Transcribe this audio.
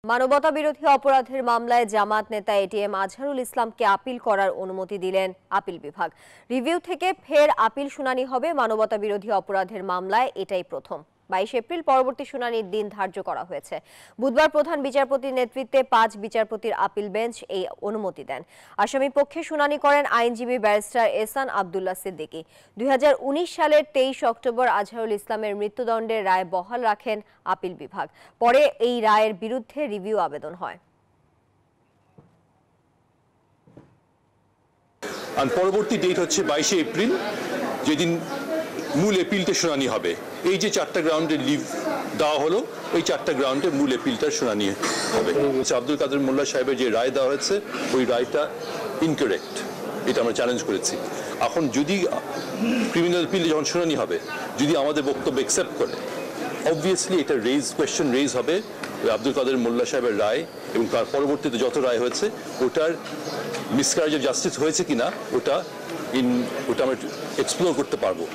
মানবতা বিরোধী অপরাধের মামলায় জামাত নেতা এটিএম আজহারুল ইসলামকে আপিল করার অনুমতি দিলেন আপিল বিভাগ। রিভিউ থেকে ফের আপিল শুনানি হবে মানবতা বিরোধী অপরাধের মামলায়, এটাই প্রথম। 22 এপ্রিল পরবর্তী শুনানির দিন ধার্য করা হয়েছে। বুধবার প্রধান বিচারপতির নেতৃত্বে 5 বিচারপতির আপিল বেঞ্চ এই অনুমতি দেন। আসামি পক্ষে শুনানি করেন আইনজীবী ব্যারিস্টার এহসান আব্দুল্লাহ সিদ্দিকী। 2019 সালের 23 অক্টোবর আজহারুল ইসলামের মৃত্যুদণ্ডের রায় বহাল রাখেন আপিল বিভাগ। পরে এই রায়ের বিরুদ্ধে রিভিউ আবেদন হয়। পরবর্তী ডেট হচ্ছে 22 এপ্রিল, যেদিন মূল এপিলটা শুনানি হবে। এই যে 4টা গ্রাউন্ডে লিভ দেওয়া হলো, এই 4টা গ্রাউন্ডে মূল এপিলটার শুনানি হবে। আব্দুল কাদের মোল্লা সাহেবের যে রায় দেওয়া হয়েছে, ওই রায়টা ইনকারেক্ট, এটা আমরা চ্যালেঞ্জ করেছি। এখন যদি ক্রিমিনাল এপিল যখন শুনানি হবে, যদি আমাদের বক্তব্য অ্যাকসেপ্ট করে, অবভিয়াসলি এটা কোয়েশ্চেন রেজ হবে আব্দুল কাদের মোল্লা সাহেবের রায় এবং তার পরবর্তীতে যত রায় হয়েছে ওটার মিসক্যারেজ অফ জাস্টিস হয়েছে কিনা ওটা আমরা এক্সপ্লোর করতে পারবো।